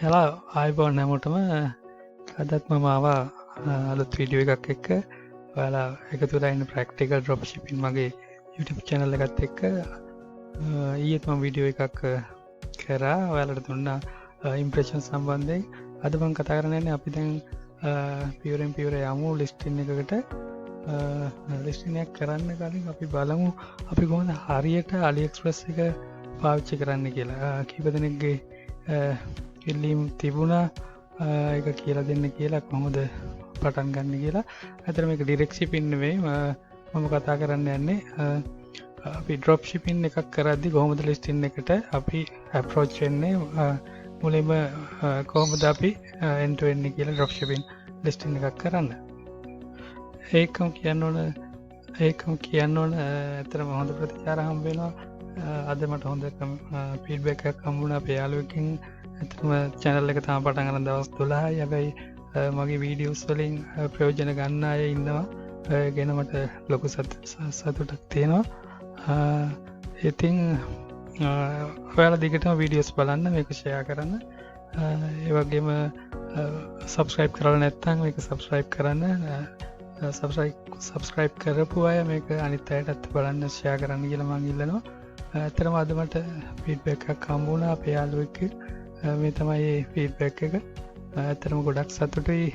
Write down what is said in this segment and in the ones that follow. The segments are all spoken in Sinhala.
Hello, ආයුබෝවන් හැමෝටම. අදත් මම ආවා අලුත් වීඩියෝ එකක් එක්ක. ඔයාලා එකතු වෙලා ඉන්න ප්‍රැක්ටිකල් ඩ්‍රොප් ෂිපින් මගේ YouTube channel එකත් එක්ක ඊයේත් මම වීඩියෝ එකක් කරා. ඔයාලට දුන්නා ඉම්ප්‍රෙෂන් සම්බන්ධයෙන්. අද මම කතා කරන්න යන්නේ අපි දැන් පියවරෙන් පියවර යමු ලිස්ටින් එකකට. ලිස්ටින් එක කරන්න කලින් අපි බලමු අපි කොහොමද හරියට AliExpress එක පාවිච්චි කරන්න කියලා. කීප දෙනෙක්ගේ ඉල්ලීම් තිබුණා එක කියලා දෙන්න කියලා කොහොමද පටන් ගන්න කියලා. ඇතර මේක ඩිරෙක්ට් ෂිපින් නෙවෙයි. මම කතා කරන්න යන්නේ අපි ඩ්‍රොප් ෂිපින් එකක් කරද්දි කොහොමද ලිස්ටින් එකට අපි අප්‍රෝච් වෙන්නේ, මුලින්ම කොහොමද අපි එන්ට් වෙන්නේ කියලා ඩ්‍රොප් ෂිපින් ලිස්ටින් එකක් කරන්න. ඒකම කියන්න ඕන ඇත්තටම හොඳ ප්‍රතිචාර හම්බ වෙනවා. අද මට හොඳ ෆීඩ්බැක් එකක් හම්බුණා අපේ යාළුවෙක්ගෙන්. ඇත්තටම channel එක තාම පටන් ගන්න දවස් 12යි. හැබැයි මගේ වීඩියෝස් වලින් ප්‍රයෝජන ගන්න අය ඉන්නවා. ගැන මට ලොකු සතුටක් තියෙනවා. ඉතින් ඔයාලා දිගටම වීඩියෝස් බලන්න, මේක ෂෙයා කරන්න. ඒ වගේම subscribe කරලා නැත්නම් මේක subscribe කරන්න. subscribe කරපු අය මේක අනිත් අයටත් බලන්න ෂෙයා කරන්න කියලා මම ඉල්ලනවා. ඇත්තටම අද මට ෆීඩ්බැක් එකක් හම්බුණා අපේ යාළුවෙක්ගෙන්. මේ තමයි ෆීඩ්බැක් එක. ඇත්තටම ගොඩක් සතුටුයි.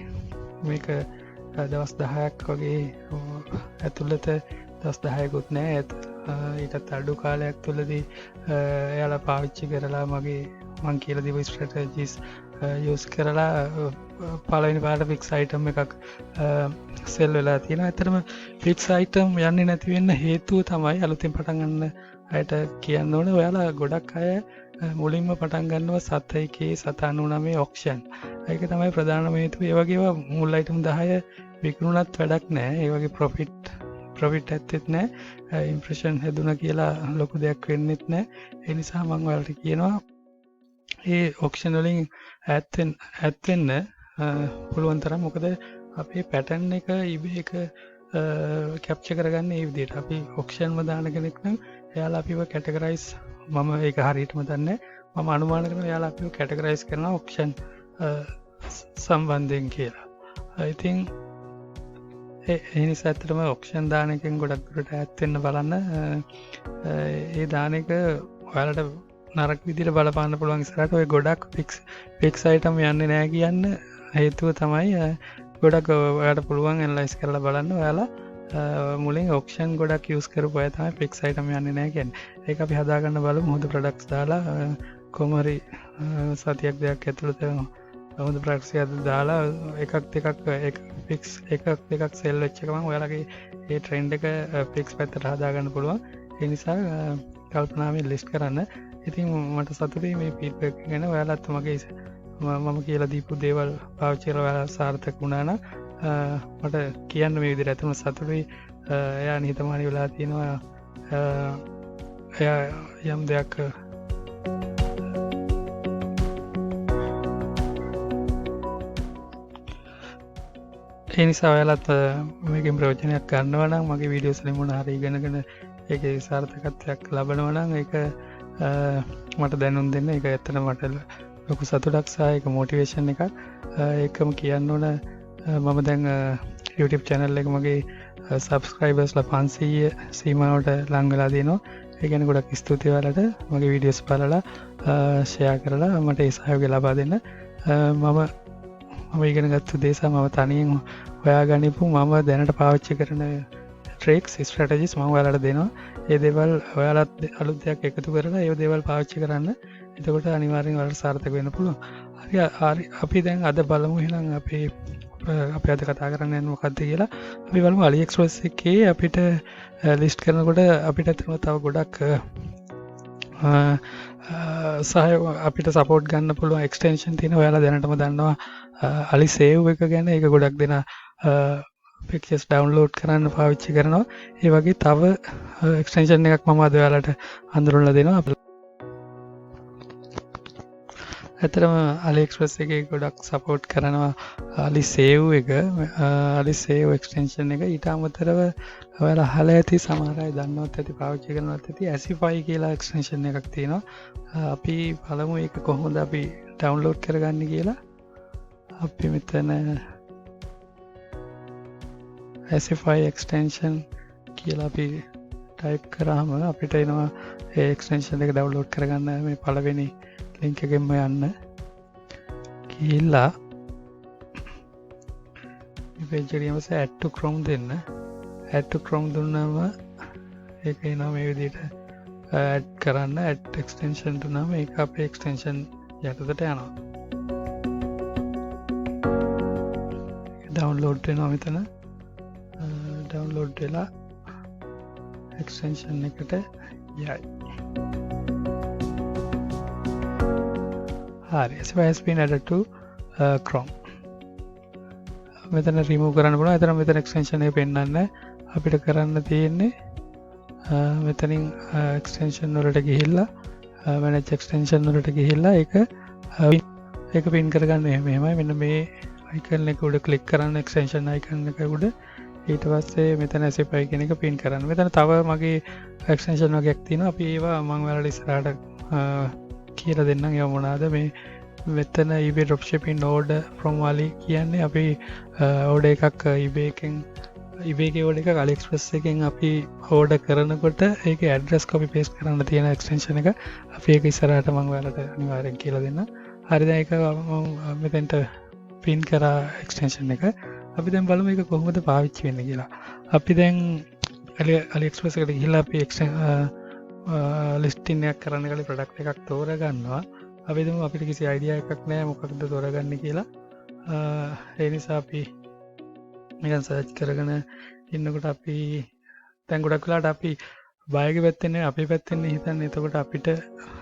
මේක දවස් 10ක් වගේ ඇතුළත, දවස් 10කුත් නෑ, ඊටත් අඩු කාලයක් තුළදී එයාලා පාවිච්චි කරලා මං කියලා දීපු ස්ට්‍රැටජිස් යූස් කරලා පළවෙනි පාරට ෆික්ස් අයිටම් එකක් සෙල් වෙලා තියෙනවා. ඇත්තටම ෆික්ස් අයිටම් යන්නේ නැති වෙන්න හේතුව තමයි අලුතින් පටන් ගන්න අයට කියන්න ඕනේ. ඔයාලා ගොඩක් අය මුලින්ම පටන් ගන්නවා 799 ඔක්ෂන්. ඒක තමයි ප්‍රධානම හේතුව. ඒ වගේම මුල් අයිටම් 10 විකුණුණත් වැඩක් නැහැ. ඒ වගේ ප්‍රොෆිට් ඇත්තෙත් නැහැ. ඉම්ප්‍රෙෂන් හැදුණා කියලා ලොකු දෙයක් වෙන්නෙත් නැහැ. ඒ නිසා මම ඔයාලට කියනවා ඒ ඔක්ෂන් වලින් ඈත් වෙන්න පුළුවන් තරම්. මොකද අපේ පැටර්න් එක eBay එක කැප්චර් කරගන්න මේ විදිහට. අපි ඔක්ෂන්ම දාන කෙනෙක් නම් එයාලා අපිව කැටගරයිස්, මම ඒක හරියටම දන්නේ නැහැ, මම අනුමාන කරනවා එයාලා අපිව කැටගරයිස් කරනවා ඔක්ෂන් සම්බන්ධයෙන් කියලා. ඉතින් ඒ නිසා ඇත්තටම ඔක්ෂන් දාන එකෙන් ගොඩක් දුරට ඈත් වෙන්න බලන්න. ඒ දාන එක ඔයාලට නරක විදිහට බලපාන්න පුළුවන්. ඉස්සරහට ඔය ගොඩක් ෆික්ස් අයිටම් යන්නේ නැහැ කියන්න හේතුව තමයි ගොඩක් ඔයාලට පුළුවන් ඇනලයිස් කරලා බලන්න. ඔයාලා මුලින් ඔක්ෂන් ගොඩක් යූස් කරපු අය තමයි ෆික්ස් අයිටම් යන්නේ නැහැ කියන්නේ. ඒක අපි හදාගන්න බලමු. හොඳ ප්‍රොඩක්ට්ස් දාලා කොහොම හරි සතියක් දෙකක් ඇතුළත හොඳ ප්‍රොඩක්ට්ස් දාලා එකක් දෙකක් සෙල් වෙච්ච ගමන් ඔයාලගේ ඒ ට්‍රෙන්ඩ් එක ෆික්ස් පැත්තට හදාගන්න පුළුවන්. ඒ නිසා කල්පනාවෙන් ලිස්ට් කරන්න. ඉතින් මට සතුටුයි මේ ෆීඩ්බැක් ගැන. ඔයාලත් මගේ මම කියලා දීපු දේවල් පාවිච්චි කරලා ඔයාලා සාර්ථක වුණා නම් මට කියන්න මේ විදිහට. ඇත්තම සතුටුයි. එයා නිහතමානී වෙලා තියෙනවා. එයා යම් දෙයක් ඒ නිසා ඔයාලත් මේකෙන් ප්‍රයෝජනයක් ගන්නවා නම්, මගේ වීඩියෝස් වලින් මොන හරි ඉගෙනගෙන ඒකේ සාර්ථකත්වයක් ලබනවා නම් ඒක මට දැනුම් දෙන්න. ඒක ඇත්තටම මට ලොකු සතුටක් සහ ඒක මොටිවේෂන් එකක්. ඒකම කියන්න ඕන මම දැන් YouTube channel එක මගේ subscribersලා 500 සීමාවට ලං වෙලා දිනවා. ඒ කියන්නේ ගොඩක් ස්තුතියි ඔයාලට මගේ වීඩියෝස් බලලා ෂෙයා කරලා මට ඒ සහයෝගය ලබා දෙන්න. මම ඉගෙන ගත්ත දේ සහ මම තනියෙන් හොයාගනිපු මම දැනට පාවිච්චි කරන ට්‍රික්ස්, ස්ට්‍රැටජිස් මම ඔයාලට දෙනවා. ඒ දේවල් ඔයාලත් අලුත් දෙයක් එකතු කරලා ඒ දේවල් පාවිච්චි කරන්න. එතකොට අනිවාර්යෙන් ඔයාලට සාර්ථක වෙන්න පුළුවන්. හරි අපි දැන් අද බලමු එහෙනම් අපි අද කතා කරන්න යන්නේ මොකක්ද කියලා. අපි බලමු AliExpress එකේ අපිට ලිස්ට් කරනකොට අපිට අතන තව ගොඩක් සහයෝග අපිට සපෝට් ගන්න පුළුවන් එක්ස්ටෙන්ෂන් තියෙනවා. ඔයාලා දැනටම දන්නවා Ali Save එක ගැන. ඒක ගොඩක් දෙනා පික්චර්ස් ඩවුන්ලෝඩ් කරන්න පාවිච්චි කරනවා. ඒ වගේ තව එක්ස්ටෙන්ෂන් එකක් මම අද ඔයාලට හඳුන්වලා දෙනවා. ඇතරම AliExpress එකේ ගොඩක් සපෝට් කරනවා AliSave එක AliSave එක්ස්ටෙන්ෂන් එක. ඊට අමතරව ඔයාලා අහලා ඇති සමහර අය දන්නවත් ඇති පාවිච්චි කරනවත් ඇති Asify කියලා එක්ස්ටෙන්ෂන් එකක් තියෙනවා. අපි බලමු ඒක කොහොමද අපි ඩවුන්ලෝඩ් කරගන්නේ කියලා. අපි මෙතන Asify extension කියලා අපි ටයිප් කරාම අපිට එනවා ඒ එක්ස්ටෙන්ෂන් එක ඩවුන්ලෝඩ් කරගන්න මේ පළවෙනි ලින්ක් එකෙන්ම යන්න. ගිහිල්ලා මේ පේජ් එකට යමස add to Chrome දෙන්න. add to Chrome දුන්නාම ඒක එනවා මේ විදිහට add කරන්න. add extension දුන්නාම ඒක අපේ extension යටතට යනවා. ඩවුන්ලෝඩ් වෙනවා මෙතන. ඩවුන්ලෝඩ් වෙලා එක්ස්ටෙන්ෂන් එකට යයි. හරි. Asify has been added to Chrome. මෙතන remove කරන්න පුළුවන්. ඒතරම් මෙතන එක්ස්ටෙන්ෂන් එක පෙන්වන්නේ. අපිට කරන්න තියෙන්නේ මෙතනින් එක්ස්ටෙන්ෂන් වලට ගිහිල්ලා manage extension වලට ගිහිල්ලා ඒක පින් කරගන්න. එහෙමයි. මෙන්න මේ icon එක උඩ click කරන්න extension icon එක උඩ. ඊට පස්සේ මෙතන Asify කියන එක පින් කරන්න. මෙතන තව මගේ එක්ස්ටෙන්ෂන් වගේක් තියෙනවා. අපි ඒවා මම ඔයාලට ඉස්සරහට කියලා දෙන්නම්. ඒවා මොනවාද මේ මෙතන eBay Dropshipping order from Ali කියන්නේ අපි order එකක් eBay එකෙන් එකේ order එකක් AliExpress එකෙන් අපි order කරනකොට ඒකේ address copy paste කරන්න තියෙන extension එක. අපි ඒක ඉස්සරහට මම ඔයාලට අනිවාර්යෙන් කියලා දෙන්නම්. හරි. දැන් ඒක මම මෙතෙන්ට පින් කරා extension එක. අපි දැන් බලමු ඒක කොහොමද පාවිච්චි වෙන්නේ කියලා. අපි දැන් AliExpress එකට ගිහිල්ලා අපි ලිස්ටින් එකක් කරන්න කලින් ප්‍රොඩක්ට් එකක් තෝරගන්නවා. අපි හිතමු අපිට කිසි අයිඩියා එකක් නැහැ මොකක්ද තෝරගන්නේ කියලා. ඒ නිසා අපි නිකන් සර්ච් කරගෙන ඉන්නකොට අපි දැන් ගොඩක් වෙලාවට අපි බයගේ පැත්තෙන් අපේ පැත්තෙන් හිතන්නේ. එතකොට අපිට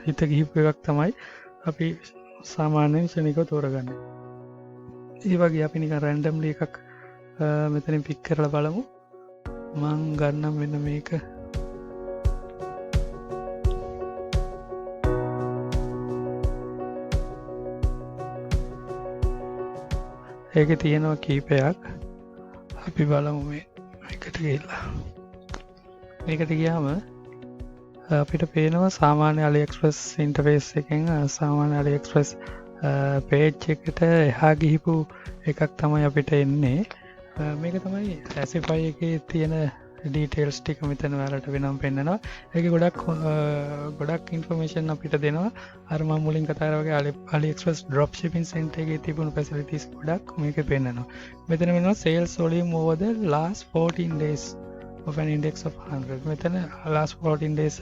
හිත ගිහිපු එකක් තමයි අපි සාමාන්‍යයෙන් ශනිකව තෝරගන්නේ. ඒ වගේ අපි නිකන් රැන්ඩම්ලි එකක් මෙතනින් පික් කරලා බලමු. මම ගන්නම් මෙන්න මේක. ඒකේ තියෙනවා කීපයක්. අපි බලමු මේකට ගිහිල්ලා. මේකට ගියාම අපිට පේනවා සාමාන්‍ය AliExpress ඉන්ටර්ෆේස් එකෙන් සාමාන්‍ය AliExpress පේජ් එකට එහා ගිහිපු එකක් තමයි අපිට එන්නේ. මේක තමයි Asify එකේ තියෙන ඩීටේල්ස් ටික මෙතන ඔයාලට වෙනම පෙන්නනවා. ඒකේ ගොඩක් ඉන්ෆර්මේෂන් අපිට දෙනවා. අර මම මුලින් කතා කරා වගේ AliExpress Dropshipping Center එකේ තිබුණු facilities ගොඩක් මේකේ පෙන්නනවා. මෙතන වෙනවා sales volume over the last 14 days of an index of 100. මෙතන last 14 days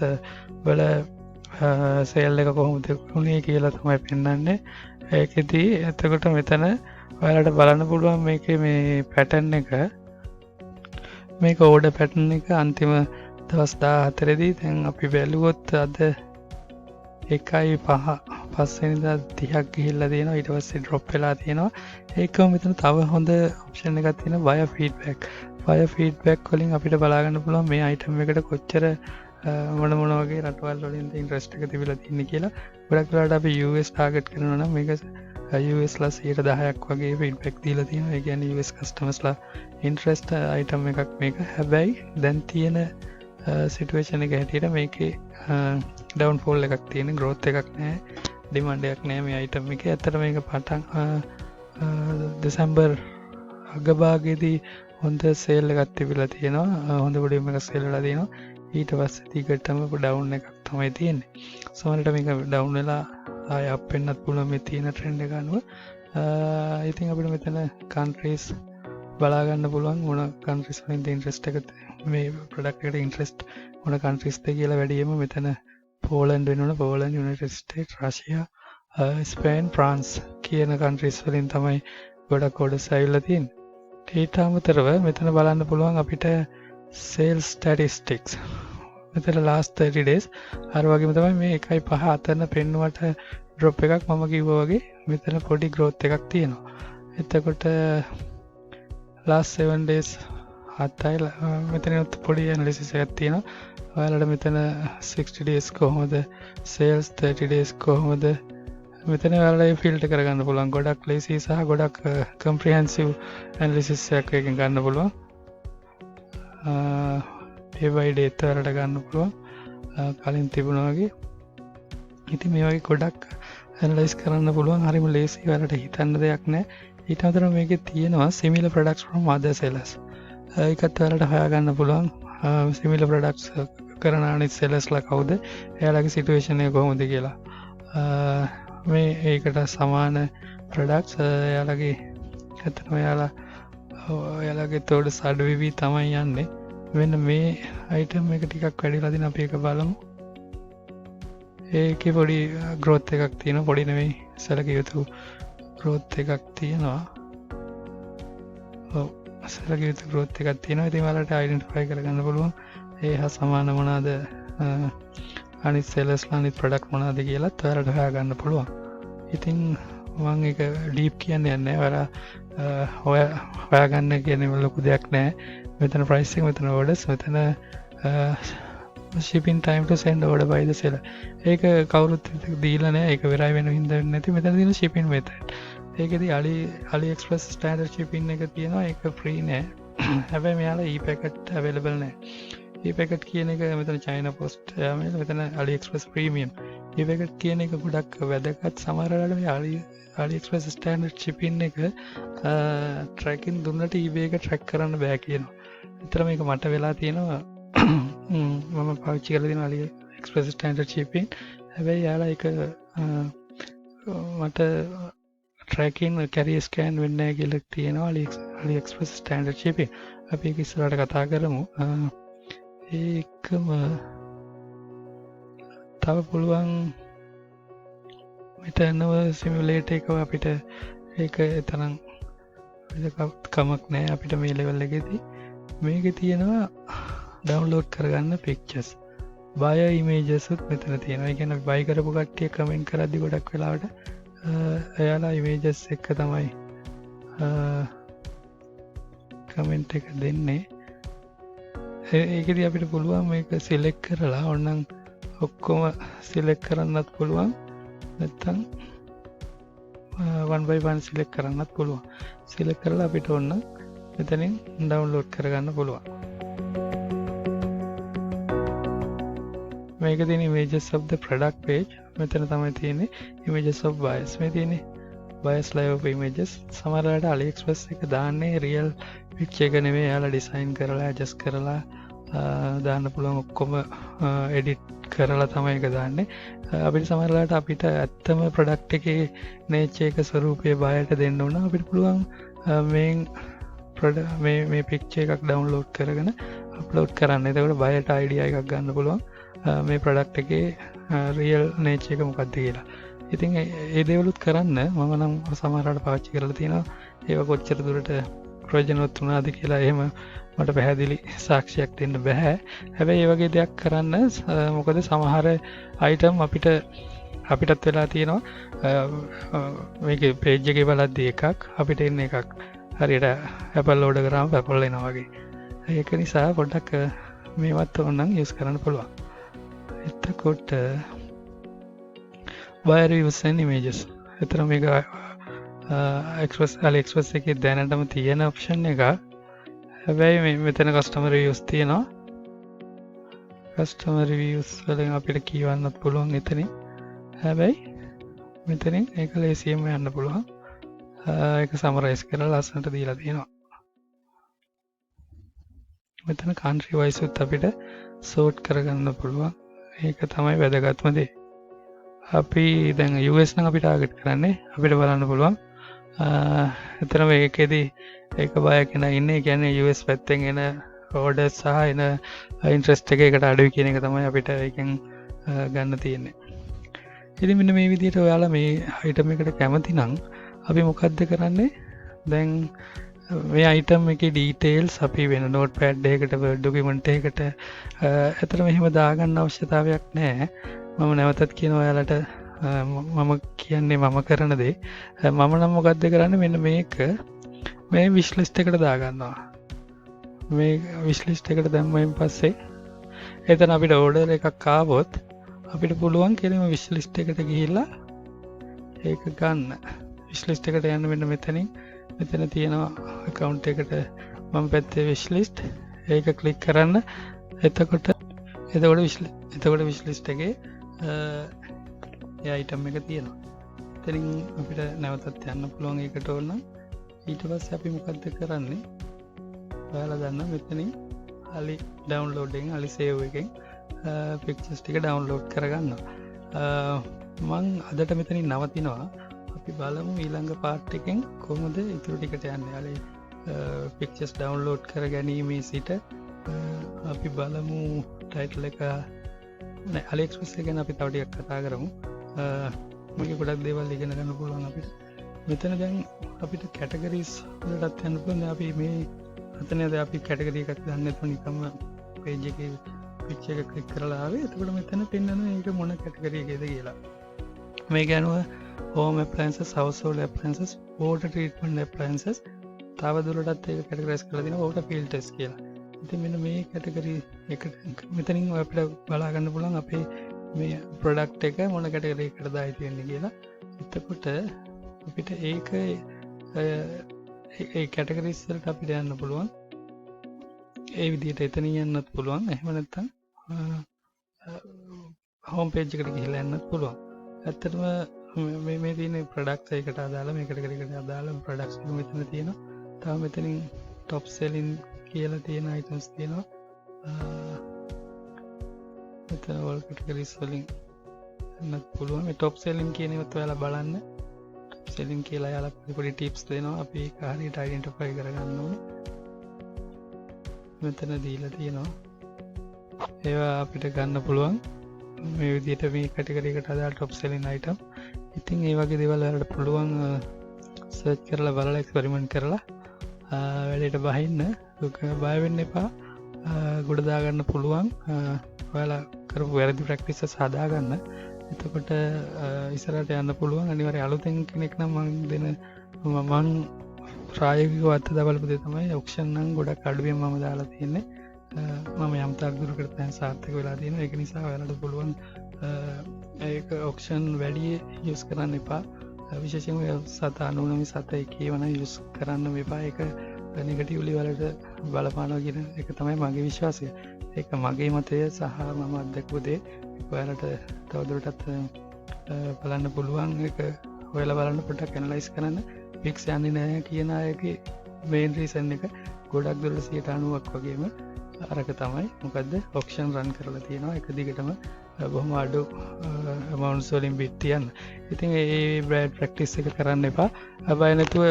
වල සේල් එක කොහොමද වුණේ කියලා තමයි පෙන්වන්නේ. ඒකෙදි එතකොට මෙතන ඔයාලට බලන්න පුළුවන් මේකේ මේ පැටර්න් එක. මේක ඕඩර් පැටර්න් එක අන්තිම දවස් 14 දී දැන් අපි බැලුවොත් අද 1.5 වෙනිදා 30ක් ගිහිල්ලා තියෙනවා. ඊට පස්සේ ඩ්‍රොප් වෙලා තියෙනවා. ඒකම මෙතන තව හොඳ ඔප්ෂන් එකක් තියෙනවා buyer feedback. buyer feedback වලින් අපිට බලා ගන්න පුළුවන් මේ item එකට කොච්චර මොන වගේ රටවල් වලින් ඉන්ට්‍රස්ට් එක තිබිලා තියෙන්නේ කියලා. ගොඩක් වෙලාවට අපි US ටාගට් කරනවා නම් මේක US ලා 10% වගේ ෆීඩ්බැක් දීලා තියෙනවා. ඒ කියන්නේ US කස්ටමර්ස් ලා ඉන්ට්‍රස්ට් item එකක් මේක. හැබැයි දැන් තියෙන සිටුේෂන් එක හැටියට මේකේ ඩවුන්ෆෝල් එකක් තියෙන, growth එකක් නැහැ, demand එකක් නැහැ මේ item එකේ. ඇත්තට මේක පටන් දෙසැම්බර් අගභාගයේදී හොඳ සේල් එකක් තිබිලා තියෙනවා. හොඳ වොලියුම් එකක් සේල් වෙලා තියෙනවා. ඊට පස්සේ දිගටම ඩවුන් එකක් තමයි තියෙන්නේ. සමහරවිට මේක ඩවුන් වෙලා ආය අප් වෙන්නත් පුළුවන් මේ තියෙන ට්‍රෙන්ඩ් එක අනුව. ඉතින් අපිට මෙතන countries බලා ගන්න පුළුවන් මොන countries වලින්ද ඉන්ට්‍රස්ට් එක මේ ප්‍රොඩක්ට් එකට ඉන්ට්‍රස්ට් මොන countries ද කියලා වැඩියෙන්ම මෙතන පෝලන්ඩ් වෙනවනේ. පෝලන්ඩ්, යුනයිටඩ් ස්ටේට්ස්, රෂියා, ස්පේන්, ෆ්‍රාන්ස් කියන countries වලින් තමයි ගොඩක් orders ඇවිල්ලා තියෙන්නේ. ඊට අමතරව මෙතන බලන්න පුළුවන් අපිට sales statistics. මෙතන last 30 days අර වගේම තමයි මේ 1.5 අතරන පෙන්නුවට drop එකක් මම කිව්වා වගේ මෙතන පොඩි growth එකක් තියෙනවා. එතකොට last 7 days මෙතන පොඩි analysis එකක් තියෙනවා. ඔයාලට මෙතන 60 days කොහොමද sales, 30 days කොහොමද මෙතන ඔයාලා ෆිල්ටර් කරගන්න පුළුවන්. ගොඩක් ලේසි සහ ගොඩක් කම්ප්‍රිහෙන්සිව් ඇනලිසිස් එකක් එකකින් ගන්න පුළුවන්. day by day ඔයාලට ගන්න පුළුවන්. කලින් තිබුණා වගේ. ඉතින් මේ වගේ ගොඩක් ඇනලයිස් කරන්න පුළුවන්. හරිම ලේසි. ඔයාලට හිතන්න දෙයක් නැහැ. ඊට අමතරව මේකේ තියෙනවා similar products from other sellers. ඒකත් ඔයාලට හොයාගන්න පුළුවන්. similar products කරන අනිත් sellers ලා කවුද? එයාලගේ situation එක කොහොමද කියලා. මේ ඒකට සමාන ප්‍රොඩක්ට්ස් එයාලගේ ඇත්තටම එයාලගේ තෝඩ සඩ වෙවි තමයි යන්නේ. මෙන්න මේ අයිටම් එක ටිකක් වැඩිලා දින අපි එක බලමු. ඒකේ පොඩි growth එකක් තියෙනවා. පොඩි නෙවෙයි සැලකිය යුතු growth එකක් තියෙනවා. ඔව් සැලකිය යුතු growth එකක් තියෙනවා. ඉතින් ඔයාලට identify කරගන්න පුළුවන් ඒ හා සමාන මොනවාද අනිත් sellers අනිත් product මොනවාද කියලා ඔයාලට හොයාගන්න පුළුවන්. ඉතින් මම ඒක ඩීප් කියන්නේ නැහැ. හොයාගන්න කියන්නේ ලොකු දෙයක් නැහැ. මෙතන pricing, මෙතන orders, මෙතන shipping time to send order by the seller. ඒක කවුරුත් දීලා නැහැ. ඒක වෙරයි වෙන හින්දා වෙන්නේ නැති. මෙතන තියෙන shipping method. ඒකෙදි AliExpress standard shipping එක තියෙනවා. ඒක free නෑ. හැබැයි මෙයාලා e-packet available නෑ. e-packet කියන එක මෙතන China Post මෙතන AliExpress premium. e-packet කියන එක ගොඩක් වැදගත්. සමහර වෙලාවට මේ AliExpress standard shipping එක tracking දුන්නට eBay එක track කරන්න බෑ කියනවා. ඒතර මේක මට වෙලා තියෙනවා. මම පාවිච්චි කරලා තියෙන AliExpress standard shipping. හැබැයි යාලා ඒක මට tracking carrier scan වෙන්නේ නැහැ කියලා තියෙනවා AliExpress standard shipping. අපි ඒක ඉස්සරහට කතා කරමු. ඒකම තව පුළුවන් මෙතනව සිමියුලේටර් එක අපිට ඒක තරම් කමක් නැහැ අපිට මේ ලෙවල් එකේදී. මේකේ තියෙනවා ඩවුන්ලෝඩ් කරගන්න pictures. buyer images උත් මෙතන තියෙනවා. ඒ කියන්නේ buy කරපු කට්ටිය කමෙන්ට් කරද්දි ගොඩක් වෙලාවට එයාලා images එක තමයි කමෙන්ට් එක දෙන්නේ. ඒකෙදි අපිට පුළුවන් මේක සිලෙක්ට් කරලා ඕනනම් ඔක්කොම සිලෙක්ට් කරන්නත් පුළුවන්. නැත්නම් one by one සිලෙක්ට් කරන්නත් පුළුවන්. සිලෙක්ට් කරලා අපිට ඕන මෙතනින් ඩවුන්ලෝඩ් කරගන්න පුළුවන්. මේක තියෙන images of the product page. මෙතන තමයි තියෙන්නේ images of buyers. මේ තියෙන්නේ buyers live images. සමහර වෙලාවට AliExpress එක දාන්නේ real picture එක නෙමෙයි. එයාලා design කරලා adjust කරලා දාන්න පුළුවන් ඔක්කොම edit කරලා තමයි ඒක දාන්නේ. අපිට සමහර වෙලාවට අපිට ඇත්තම product එකේ nature එක ස්වරූපය බයයට දෙන්න ඕන. අපිට පුළුවන් මේ picture එකක් download කරගෙන upload කරන්න. එතකොට බයයට idea එකක් ගන්න පුළුවන් මේ product එකේ real nature එක මොකක්ද කියලා. ඉතින් ඒ දේවලුත් කරන්න මම නම් සමහරවිට පාවිච්චි කරලා තියෙනවා. ඒක කොච්චර දුරට ප්‍රයෝජනවත් වුණාද කියලා එහෙම මට පැහැදිලි සාක්ෂියක් දෙන්න බෑ. හැබැයි මේ වගේ දෙයක් කරන්න මොකද සමහර item අපිටත් වෙලා තියෙනවා මේකේ page එකේ බලද්දි එකක් අපිට එන්නේ එකක්. හරියට Apple order කරාම Apple එනවා වගේ. ඒක නිසා පොඩ්ඩක් මේවත් ඕනනම් use කරන්න පුළුවන්. එතකොට buyer reviews and images. එතන මේක AliExpress එකේ දැනටම තියෙන option එක. හැබැයි මෙතන customer reviews තියෙනවා. customer reviews වලින් අපිට කියවන්නත් පුළුවන් එතනින්. හැබැයි මෙතනින් ඒක ලේසියෙන්ම යන්න පුළුවන්. ඒක summarize කරලා ලස්සනට දීලා තියෙනවා. මෙතන country wise උත් අපිට sort කරගන්න පුළුවන්. ඒක තමයි වැදගත්ම දේ. අපි දැන් US නම් අපි ටාගට් කරන්නේ. අපිට බලන්න පුළුවන්. එතන මේකෙදි ඒක බය කෙනා ඉන්නේ. කියන්නේ US පැත්තෙන් එන orders සහ එන interest එක එකට අඩුයි කියන එක තමයි අපිට ඒකෙන් ගන්න තියෙන්නේ. ඉතින් මෙන්න මේ විදිහට ඔයාලා මේ item එකට කැමති නම් අපි මොකද්ද කරන්නේ? දැන් මේ item එකේ details අපි වෙන notepad එකකට word document එකකට අතර මෙහෙම දාගන්න අවශ්‍යතාවයක් නැහැ. මම නැවතත් කියනවා ඔයාලට මම කියන්නේ මම කරන දේ. මම නම් මොකද්ද කරන්නේ? මෙන්න මේක මේ wish list එකට දාගන්නවා. මේ wish list එකට දැම්මයින් පස්සේ එතන අපිට order එකක් ආවොත් අපිට පුළුවන් කෙලින්ම wish list එකට ගිහිල්ලා ඒක ගන්න විශ්ලිස්ට් එකට යන්න මෙන්න මෙතනින් මෙතන තියෙනවා account එකට මම පැත්තේ wishlist ඒක ක්ලික් කරන්න එතකොට විශ්ලිස්ට් එකේ ඒ item එක තියෙනවා එතනින් අපිට නැවතත් යන්න පුළුවන් ඒකට ඕන ඊට පස්සේ අපි මොකද්ද කරන්නේ ඔයාලා දන්න මෙතනින් අලි ඩවුන්ලෝඩ් එකෙන් අලි සේව් එකෙන් පික්චර්ස් ටික ඩවුන්ලෝඩ් කරගන්නවා මං අදට මෙතනින් නවතිනවා අපි බලමු ඊළඟ පාර්ට් එකෙන් කොහොමද ඉතුරු ටිකට යන්නේ අලි පික්චර්ස් ඩවුන්ලෝඩ් කර ගැනීමේ සිට අපි බලමු ටයිටල් එක නෑ AliExpress එක ගැන අපි තව ටිකක් කතා කරමු මේක ගොඩක් දේවල් ඉගෙන ගන්න පුළුවන් අපිට මෙතන දැන් අපිට කැටගරිස් වලටත් යන්න පුළුවන් දැන් අපි මේ අතනද අපි කැටගරි එකක් දාන්න නැතුව නිකම්ම page එකේ picture එක ක්ලික් කරලා ආවේ එතකොට මෙතන පෙන්නනවා මේක මොන කැටගරි එකේද කියලා මේක අනුව home appliances household appliances water treatment appliances තව දුරටත් ඒක කැටගරයිස් කරලා දෙනවා water filters කියලා ඉතින් මෙන්න මේ කැටගරි එක මෙතනින් අපිට බලා ගන්න පුළුවන් අපේ මේ ප්‍රොඩක්ට් එක මොන කැටගරි එකකටද ආයි තියෙන්නේ කියලා එතකොට අපිට ඒක ඒ කැටගරිස් වලට අපිට යන්න පුළුවන් ඒ විදිහට එතනින් යන්නත් පුළුවන් එහෙම නැත්නම් හෝම් පේජ් එකට ගිහිල්ලා යන්නත් පුළුවන් ඇත්තටම මේ තියෙන ප්‍රොඩක්ට්ස් එකට අදාළ මේ කැටගරි එකට අදාළ ප්‍රොඩක්ට්ස් මෙතන තියෙනවා තව මෙතනින් টপ සෙලින් කියලා තියෙන අයිටම්ස් තියෙනවා මෙතන වල කැටගරිස් වලින් යන්නත් පුළුවන් මේ টপ සෙලින් කියන ඒවත් ඔයාලා බලන්න සෙලින් කියලා යාලා පොඩි ටිප්ස් දෙනවා අපි ඒක හරියට අයිඩෙන්ටිෆයි කරගන්න ඕනේ මෙතන දීලා තියෙනවා ඒවා අපිට ගන්න පුළුවන් මේ විදිහට මේ කැටගරි එකට අදාළ টপ සෙලින් අයිටම් ඉතින් ඒ වගේ දේවල් ඔයාලට පුළුවන් සර්ච් කරලා බලලා එක්ස්පෙරිමන්ට් කරලා වැඩේට බහින්න බය වෙන්න එපා ගොඩ දාගන්න පුළුවන් ඔයාලා කරපු වැරදි ප්‍රැක්ටිසස් හදාගන්න එතකොට ඉස්සරහට යන්න පුළුවන් අනිවාර්යයෙන් අලුතෙන් කෙනෙක් නම් මම ප්‍රායෝගිකව අත්දැක බලපු දේ තමයි ඔක්ෂන් නම් ගොඩක් අඩුවෙන් මම දාලා තියෙන්නේ මම යම් තාක් දුරකට දැන් සාර්ථක වෙලා තියෙනවා ඒක නිසා ඔයාලට පුළුවන් ඒක ඔක්ෂන් වැඩි යූස් කරන්න එපා විශේෂයෙන්ම 799 කියවන යූස් කරන්න එපා ඒක නෙගටිව්ලි වලට බලපානවා කියන එක තමයි මගේ විශ්වාසය ඒක මගේ මතය සහ මම අත්දැකපු දේ ඔයාලට තවදුරටත් බලන්න පුළුවන් එක හොයලා බලන්න පොඩ්ඩක් ඇනලයිස් කරන්න පික්ස් යන්නේ නැහැ කියන එකේ මේන් රීසන් එක ගොඩක් දුරට 90%ක් වගේම අරක තමයි මොකද්ද ඔක්ෂන් රන් කරලා තියෙනවා එක දිගටම බොහොම අඩු අමවුන්ට්ස් වලින් බිට් තියන්න. ඉතින් ඒ බ්‍රෑඩ් ප්‍රැක්ටිස් එක කරන්න එපා. බය නැතුව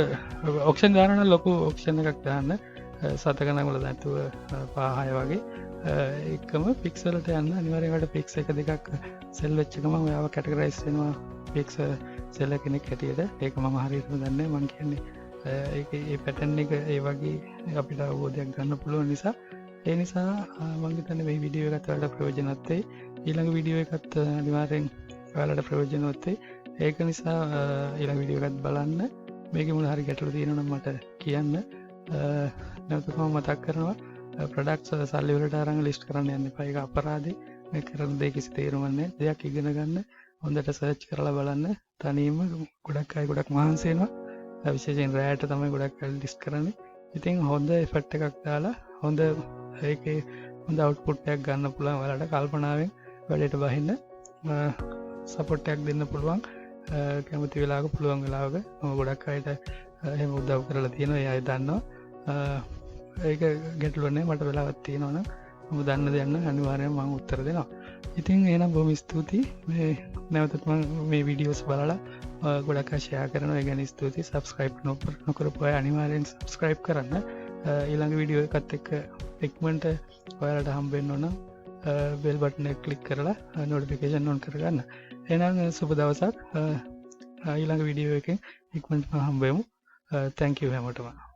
ඔක්ෂන් දානවා නම් ලොකු ඔක්ෂන් එකක් දාන්න. සතකන වල නැතුව 5-6 වගේ එකම පික්ස් වලට යන්න අනිවාර්යයෙන් වල පික්ස් එක දෙකක් සෙල් වෙච්ච ගමන් ඔයාව කැටගරයිස් වෙනවා පික්ස් සෙල් කෙනෙක් හැටියට. ඒක මම හරියටම දන්නේ නැහැ. මම කියන්නේ ඒ පැටර්න් එක ඒ වගේ අපිට අවබෝධයක් ගන්න පුළුවන් නිසා ඒ නිසා මම හිතන්නේ මේ වීඩියෝ එකත් ඔයාලට ප්‍රයෝජනවත් වෙයි. ඊළඟ වීඩියෝ එකත් අනිවාර්යෙන් ඔයාලට ප්‍රයෝජනවත් වෙයි. ඒක නිසා ඊළඟ වීඩියෝ එකත් බලන්න. මේකේ මොන හරි ගැටලු තියෙනවා නම් මට කියන්න. නැවතත් මම මතක් කරනවා ප්‍රොඩක්ට්ස් සල්ලි වලට අරන් ලිස්ට් කරන්න යන්න එපා. ඒක අපරාධේ. මේ කරන දේ කිසි තේරුමක් නැහැ. දෙයක් ඉගෙන ගන්න හොඳට සර්ච් කරලා බලන්න. තනියම ගොඩක් අය ගොඩක් මහන්සි වෙනවා. විශේෂයෙන් රැයට තමයි ගොඩක් අය ලිස්ට් කරන්නේ. ඉතින් හොඳ එෆර්ට් එකක් දාලා හොඳ ඒකේ හොඳ අවුට්පුට් එකක් ගන්න පුළුවන්. ඔයාලට කල්පනාවෙන් වැඩේට බහින්න සපෝට් එකක් දෙන්න පුළුවන්. කැමති වෙලාවක පුළුවන් වෙලාවක මම ගොඩක් අයට එහෙම උදව් කරලා තියෙනවා. ඒ අය දන්නවා. ඒක ගැටලුවක් නෑ මට වෙලාවක් තියෙනවා නම් මම දන්න දෙයක් නම් අනිවාර්යයෙන් මම උත්තර දෙනවා. ඉතින් එහෙනම් බොහොම ස්තුතියි. මේ නැවතත් මම මේ වීඩියෝස් බලලා ගොඩක් අය ෂෙයා කරනවා. ඒ ගැන ස්තුතියි. සබ්ස්ක්‍රයිබ් නොකරපු අය අනිවාර්යෙන් සබ්ස්ක්‍රයිබ් කරන්න. ඊළඟ වීඩියෝ එකත් එක්ක ඉක්මනට ඔයාලට හම්බ වෙන්න ඕන බෙල් බටන් එක ක්ලික් කරලා නොටිෆිකේෂන් ඔන් කරගන්න. එහෙනම් සුබ දවසක්. ඊළඟ වීඩියෝ එකෙන් ඉක්මනට හම්බ වෙමු. thank you හැමෝටම.